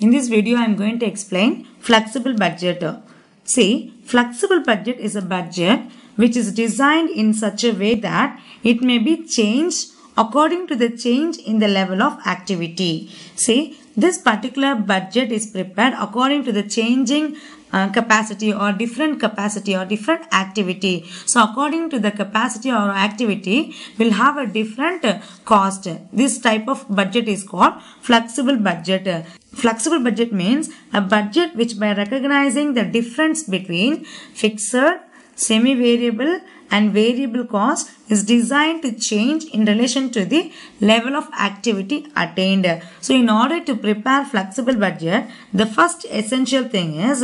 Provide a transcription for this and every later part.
In this video, I am going to explain flexible budget. See, flexible budget is a budget which is designed in such a way that it may be changed according to the change in the level of activity. See, this particular budget is prepared according to the changing capacity or different activity. So according to the capacity or activity will have a different cost. This type of budget is called flexible budget. Flexible budget means a budget which, by recognizing the difference between fixed, semi-variable and variable cost, is designed to change in relation to the level of activity attained. So in order to prepare flexible budget, the first essential thing is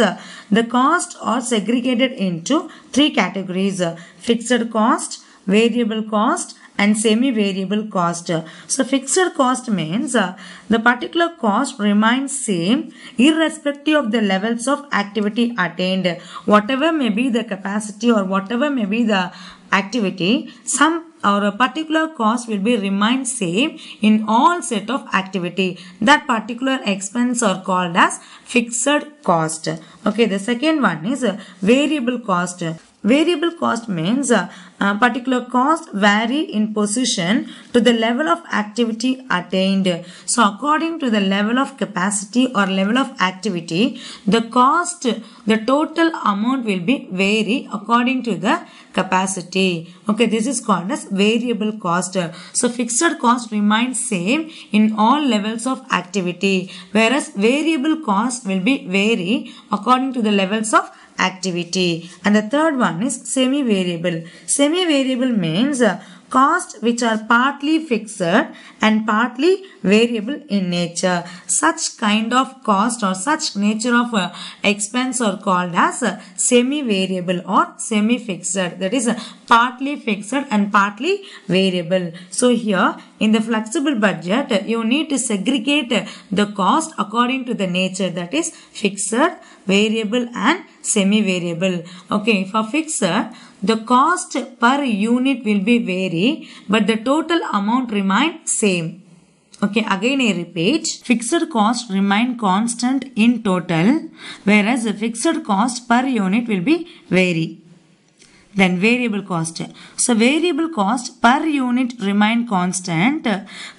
the costs are segregated into three categories: fixed cost, variable cost and semi-variable cost. So fixed cost means the particular cost remains same irrespective of the levels of activity attained. Whatever may be the capacity or whatever may be the activity, some or a particular cost will be remain same in all set of activity. That particular expense are called as fixed cost. Okay, the second one is variable cost. Variable cost means particular cost vary in position to the level of activity attained. So according to the level of capacity or level of activity, the cost, the total amount will be vary according to the capacity. Okay, this is called as variable cost. So fixed cost remains same in all levels of activity, whereas variable cost will be vary according to the levels of activity. And the third one is semi-variable. Semi-variable means costs which are partly fixed and partly variable in nature. Such kind of cost or such nature of expense are called as semi-variable or semi-fixed. That is partly fixed and partly variable. So here in the flexible budget, you need to segregate the cost according to the nature, that is fixed, variable and semi-variable. Okay, for fixed, the cost per unit will be vary, but the total amount remain same. Okay, again I repeat, fixed cost remain constant in total, whereas the fixed cost per unit will be vary. Then variable cost. So variable cost per unit remain constant,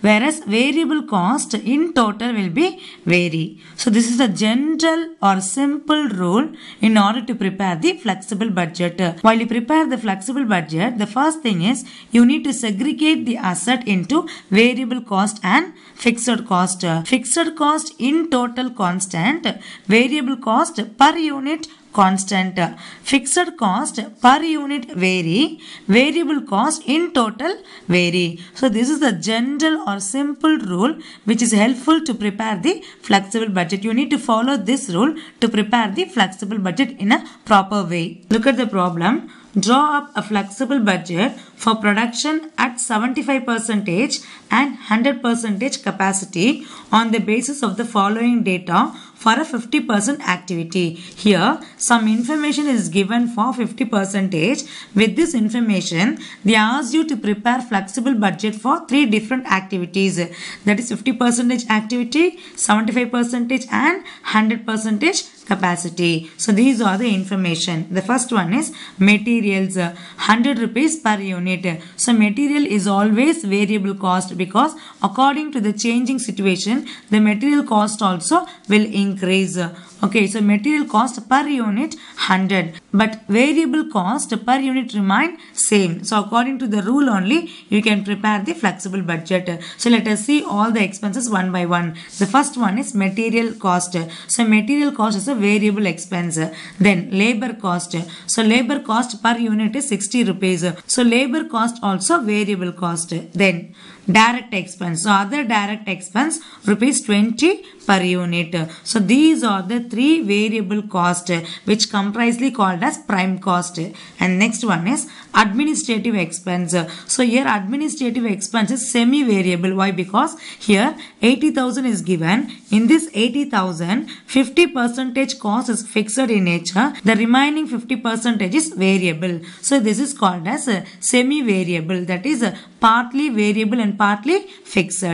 whereas variable cost in total will be vary. So this is the general or simple rule in order to prepare the flexible budget. While you prepare the flexible budget, the first thing is you need to segregate the asset into variable cost and fixed cost. Fixed cost in total constant, variable cost per unit constant. Fixed cost per unit vary, variable cost in total vary. So this is the general or simple rule which is helpful to prepare the flexible budget. You need to follow this rule to prepare the flexible budget in a proper way. Look at the problem. Draw up a flexible budget for production at 75% and 100% capacity on the basis of the following data for a 50% activity. Here, some information is given for 50%. With this information, they ask you to prepare flexible budget for three different activities. That is 50% activity, 75% and 100% capacity. So these are the information. The first one is materials, 100 rupees per unit. So material is always variable cost because according to the changing situation, the material cost also will increase. Okay, so material cost per unit 100, but variable cost per unit remain same. So according to the rule only, you can prepare the flexible budget. So let us see all the expenses one by one. The first one is material cost. So material cost is a variable expense. Then labor cost. So labor cost per unit is 60 rupees. So labor cost also variable cost. Then direct expense. So other direct expense rupees 20 per unit. So these are the three variable cost which comprisely called as prime cost. And next one is administrative expense. So here administrative expense is semi-variable. Why? Because here 80,000 is given. In this 80,000, 50% cost is fixed in nature. The remaining 50% is variable. So this is called as semi-variable. That is partly variable and partly fixed.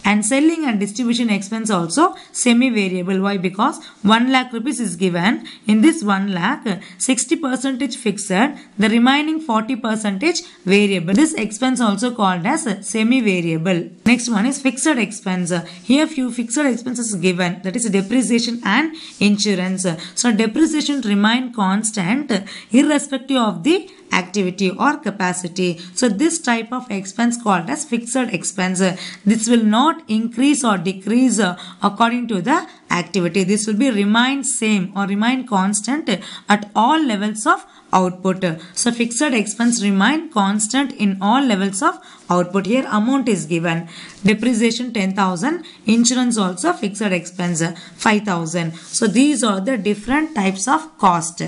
And selling and distribution expense also semi-variable. Why? Because 1 lakh rupees is given. In this 1 lakh, 60% fixed, the remaining 40% variable. This expense also called as semi-variable. Next one is fixed expense. Here few fixed expenses given, that is depreciation and insurance. So depreciation remain constant irrespective of the activity or capacity. So this type of expense called as fixed expense. This will not increase or decrease according to the activity. This will be remain same or remain constant at all levels of output. So fixed expense remain constant in all levels of output. Here amount is given. Depreciation 10,000. Insurance also fixed expense 5,000. So these are the different types of cost.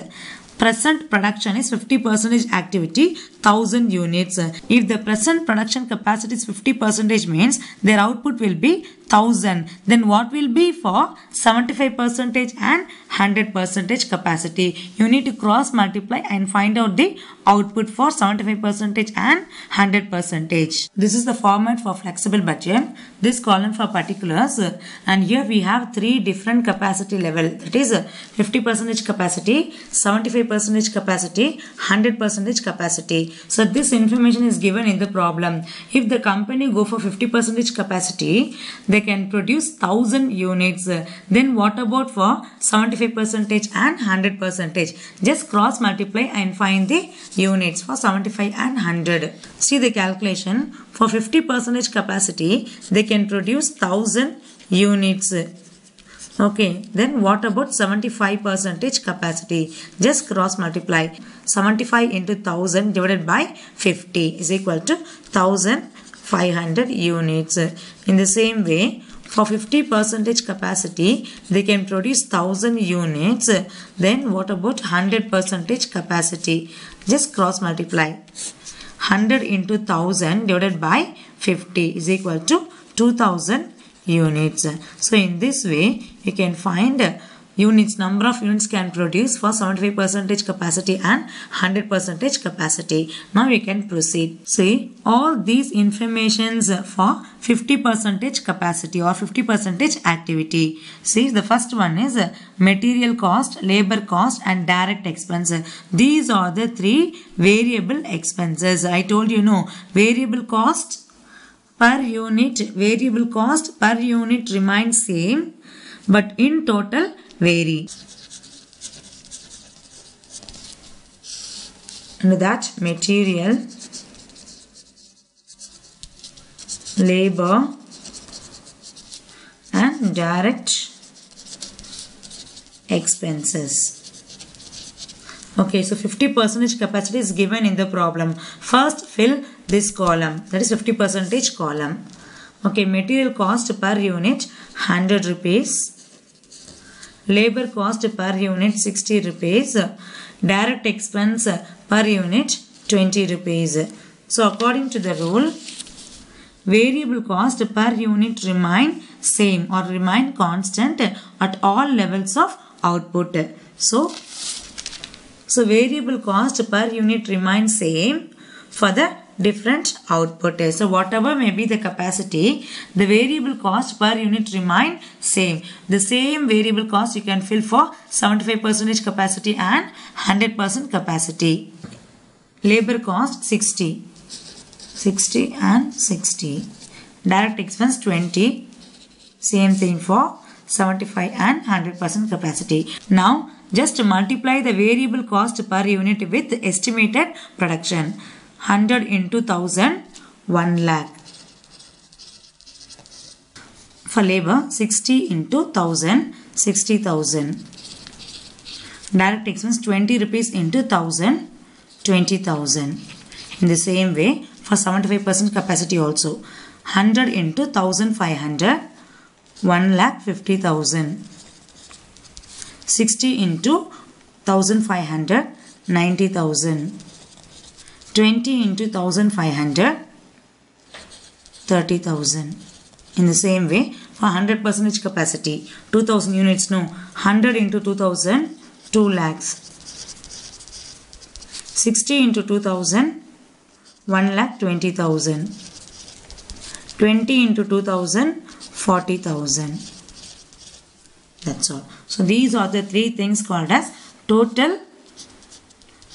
Present production is 50% activity, 1000 units. If the present production capacity is 50% means their output will be 1000. Then what will be for 75% and 100% capacity? You need to cross multiply and find out the output for 75% and 100%. This is the format for flexible budget. This column for particulars, and here we have three different capacity level, that is 50% capacity, 75% capacity, 100% capacity. So this information is given in the problem. If the company go for 50% capacity, they can produce 1000 units. Then what about for 75% and 100%? Just cross multiply and find the units for 75 and 100. See the calculation. For 50% capacity, they can produce 1000 units. Okay, then what about 75% capacity? Just cross multiply. 75 into 1000 divided by 50 is equal to 1500 units. In the same way, for 50% capacity, they can produce 1000 units. Then what about 100% capacity? Just cross multiply. 100 into 1000 divided by 50 is equal to 2000 units. So in this way, you can find units, number of units can produce for 75% capacity and 100% capacity. Now we can proceed. See, all these informations for 50% capacity or 50% activity. See, the first one is material cost, labor cost and direct expense. These are the three variable expenses. I told you, no, variable cost per unit, variable cost per unit remains same, but in total vary. And that material, labor and direct expenses. Okay, so 50% capacity is given in the problem. First fill this column, that is 50% column. Okay, material cost per unit 100 rupees. Labor cost per unit 60 rupees. Direct expense per unit 20 rupees. So according to the rule, variable cost per unit remain same or remain constant at all levels of output. So variable cost per unit remains same for the different output. So whatever may be the capacity, the variable cost per unit remain same. The same variable cost you can fill for 75% capacity and 100% capacity. Labor cost 60 and 60. Direct expense 20. Same thing for 75 and 100% capacity. Now just multiply the variable cost per unit with estimated production. 100 into 1000, 1 lakh. For labor, 60 into 1000, 60,000. Direct expense 20 rupees into 1000, 20,000. In the same way, for 75% capacity also, 100 into 1500, 1,50,000. 60 into 1500, 90,000. 20 into 1500, 30,000. In the same way, for 100% capacity, 2000 units, no, 100 into 2000, 2 lakhs. 60 into 2000, 1,20,000. 20 into 2000, 40,000. That's all. So these are the three things called as total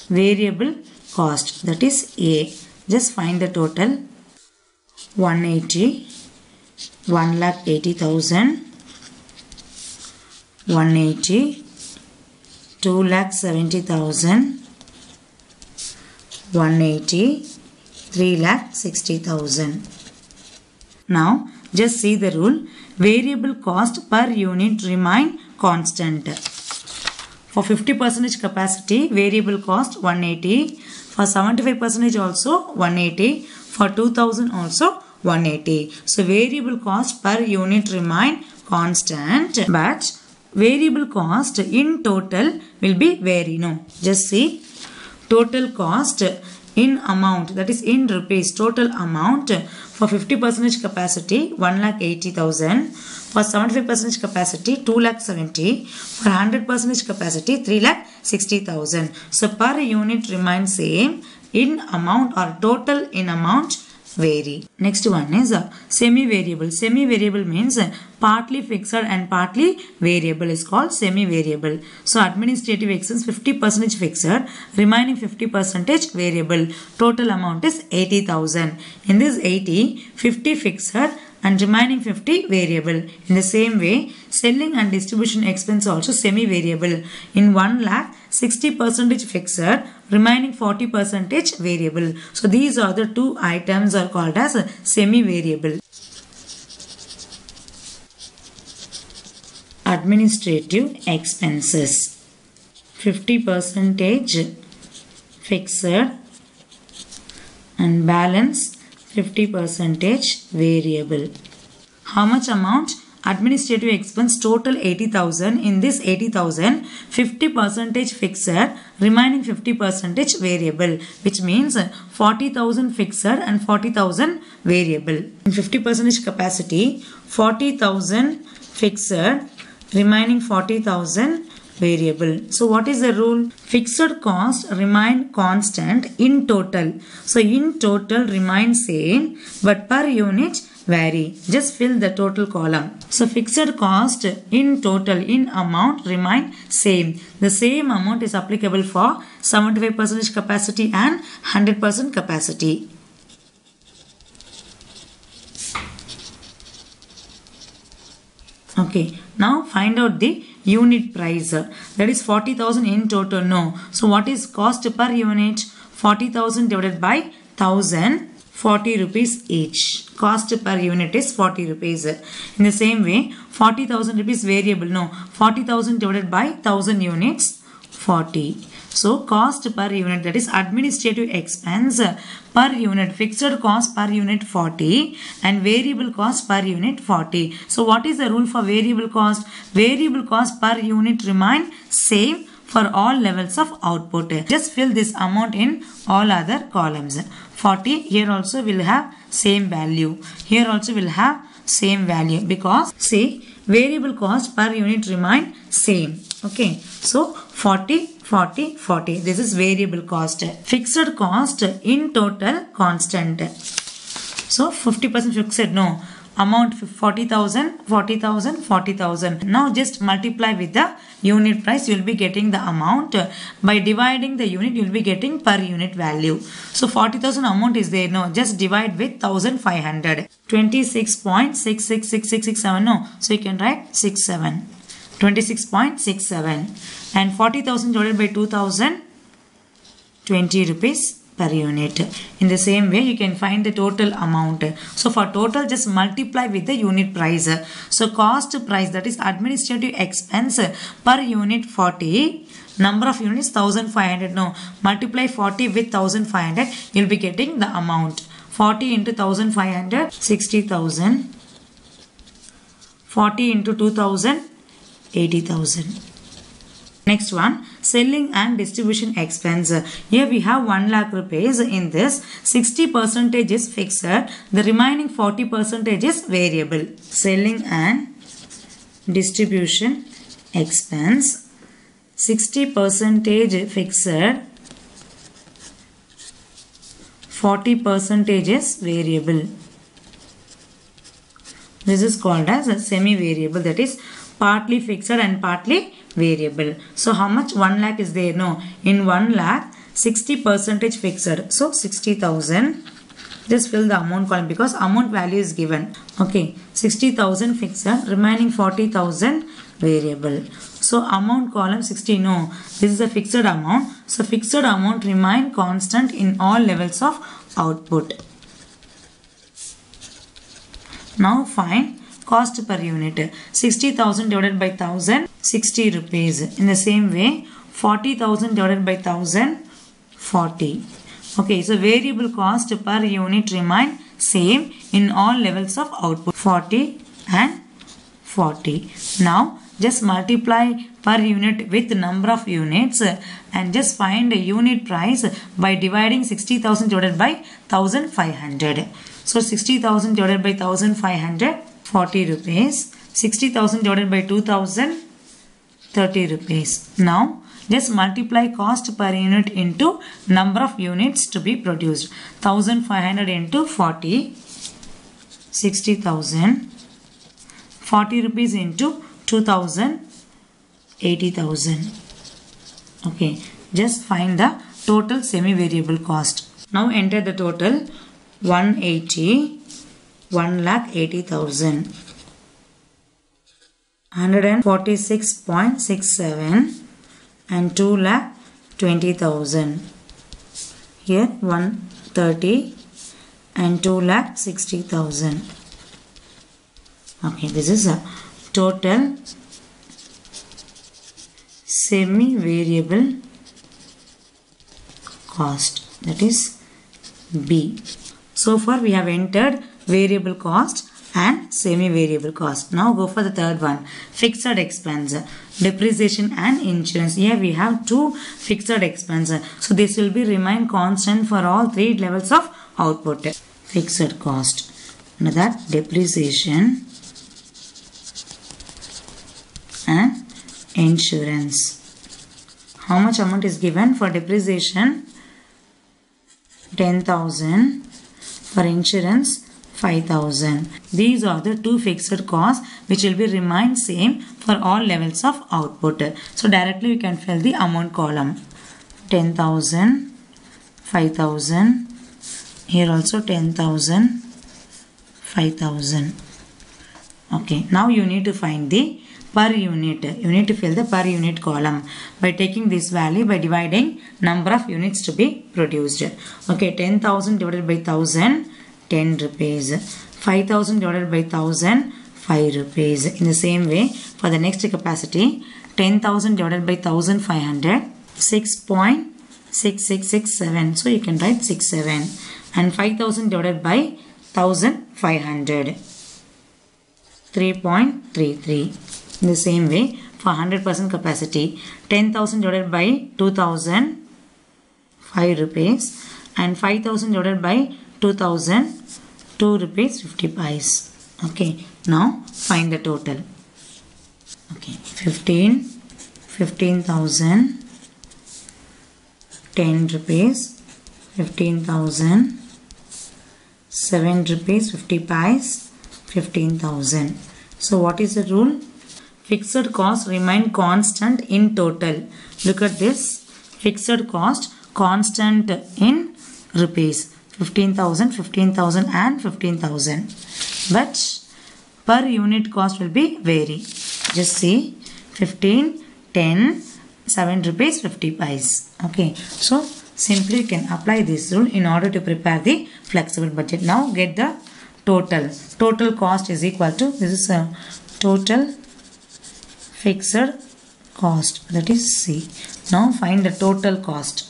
variable cost. That is A. Just find the total. 180, 1,80,000, 180, 2,70,000, 180, 3,60,000. Now just see the rule. Variable cost per unit remain constant. For 50% capacity, variable cost 180. For 75% also 180. For 2000 also 180. So variable cost per unit remain constant, but variable cost in total will be vary. No, just see total cost in amount, that is in rupees, total amount for 50% capacity 1,80,000, for 75% capacity 2,70,000, for 100% capacity 3,60,000. So per unit remains same, in amount or total in amount vary. Next one is semi-variable. Semi-variable means partly fixed and partly variable is called semi-variable. So administrative expense 50% fixed, remaining 50% variable. Total amount is 80,000. In this 80, 50 fixed and remaining 50 variable. In the same way, selling and distribution expense also semi-variable. In 1 lakh, 60% fixed, remaining 40% variable. So these are the two items are called as semi-variable. Administrative expenses. 50% fixed and balance 50% variable. How much amount? Administrative expense total 80,000. In this 80,000, 50% fixed, remaining 50% variable, which means 40,000 fixed and 40,000 variable. In 50% capacity, 40,000 fixed, remaining 40,000 variable. So what is the rule? Fixed cost remain constant in total. So in total remain same, but per unit vary. Just fill the total column. So fixed cost in total in amount remain same. The same amount is applicable for 75% capacity and 100% capacity. Okay, now find out the unit price. That is 40,000 in total. No. So what is cost per unit? 40,000 divided by 1,000, 40 rupees each. Cost per unit is 40 rupees. In the same way, 40,000 rupees variable. No. 40,000 divided by 1,000 units, 40. So cost per unit, that is administrative expense per unit, fixed cost per unit 40 and variable cost per unit 40. So what is the rule for variable cost? Variable cost per unit remain same for all levels of output. Just fill this amount in all other columns. 40 here also will have same value. Here also will have same value because see variable cost per unit remain same. Okay. So 40, 40, 40. This is variable cost. Fixed cost in total constant. So 50% fixed. No. Amount 40,000, 40,000, 40,000. Now just multiply with the unit price. You will be getting the amount. By dividing the unit, you will be getting per unit value. So 40,000 amount is there. No. Just divide with 1,500. 26.666667. No. So you can write 67. 26.67. And 40,000 divided by 2,000, 20 rupees per unit. In the same way, you can find the total amount. So for total, just multiply with the unit price. So cost price, that is administrative expense per unit 40. Number of units 1,500. No, multiply 40 with 1,500. You will be getting the amount. 40 into 1,500, 60,000. 40 into 2,000, 80,000. Next one, selling and distribution expense. Here we have 1 lakh rupees. In this, 60% is fixed. The remaining 40% is variable. Selling and distribution expense. 60% fixed. 40% is variable. This is called as a semi-variable, that is partly fixed and partly variable. So how much? 1 lakh is there? No. In 1 lakh, 60% fixed. So 60,000. Just fill the amount column because amount value is given. Okay. 60,000 fixed. Remaining 40,000 variable. So amount column 60. No. This is a fixed amount. So fixed amount remain constant in all levels of output. Now find cost per unit. 60,000 divided by 1000, 60 rupees. In the same way, 40,000 divided by 1000, 40. Okay, so variable cost per unit remain same in all levels of output, 40 and 40. Now just multiply per unit with number of units and just find a unit price by dividing 60,000 divided by 1500. So 60,000 divided by 1500, 40 rupees. 60,000 divided by 2000, 30 rupees. Now just multiply cost per unit into number of units to be produced. 1500 into 40, 60,000. 40 rupees into 2000, 80,000. Okay, just find the total semi-variable cost. Now enter the total. 180, 1,80,000. 146.67 and 2,20,000. Here 130 and 2,60,000. Okay, this is a total semi-variable cost, that is B. So far we have entered variable cost and semi-variable cost. Now go for the third one, fixed expense, depreciation and insurance. Here we have two fixed expense. So this will be remain constant for all three levels of output. Fixed cost, another depreciation and insurance. How much amount is given for depreciation? 10,000. For insurance, 5,000. These are the two fixed costs which will be remain same for all levels of output. So directly we can fill the amount column. 10,000, 5,000. Here also 10,000, 5,000. Okay, now you need to find the per unit. You need to fill the per unit column by taking this value by dividing number of units to be produced. Okay, 10,000 divided by 1000, 10 rupees. 5,000 divided by 1000, 5 rupees. In the same way, for the next capacity, 10,000 divided by 1500, 6.6667. So you can write 67. And 5,000 divided by 1500, 3.33. In the same way, for 100% capacity, 10,000 divided by 2,000, 5 rupees. And 5,000 divided by 2,000, 2 rupees 50 paise. Okay, now find the total. Okay, 15,000, 10 rupees, 15,000, 7 rupees 50 paise, 15,000. So what is the rule? Fixed cost remain constant in total. Look at this. Fixed cost constant in rupees. 15,000, 15,000 and 15,000. But per unit cost will be vary. Just see 15, 10, 7 rupees 50 paise. Okay. So simply you can apply this rule in order to prepare the flexible budget. Now get the total. Total cost is equal to, this is a total fixed cost, that is C. Now find the total cost.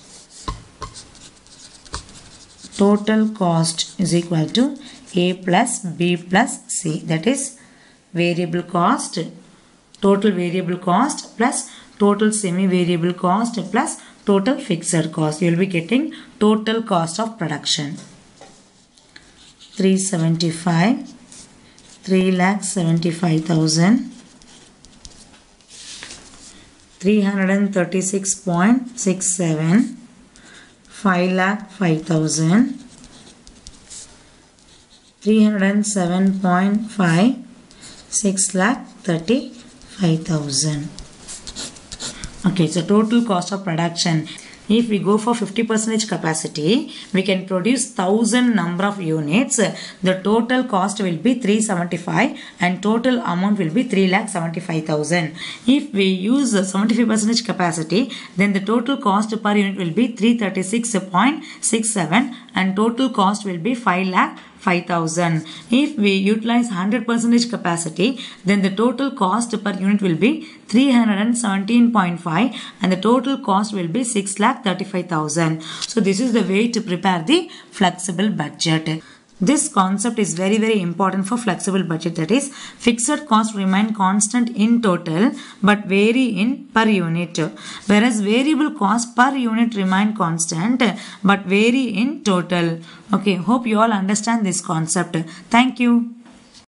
Total cost is equal to A plus B plus C, that is variable cost, total variable cost plus total semi-variable cost plus total fixed cost. You will be getting total cost of production. 375, 3,75,000, 336.67, 5,05,000, 307.5 6,35,000. Okay, so total cost of production. If we go for 50% capacity, we can produce 1000 number of units. The total cost will be 375 and total amount will be 3,75,000. If we use 75% capacity, then the total cost per unit will be 336.67 and total cost will be 5,05,000. If we utilize 100% capacity, then the total cost per unit will be 317.5 and the total cost will be 6,35,000. So this is the way to prepare the flexible budget. This concept is very important for flexible budget, that is fixed costs remain constant in total but vary in per unit, whereas variable costs per unit remain constant but vary in total. Okay, hope you all understand this concept. Thank you.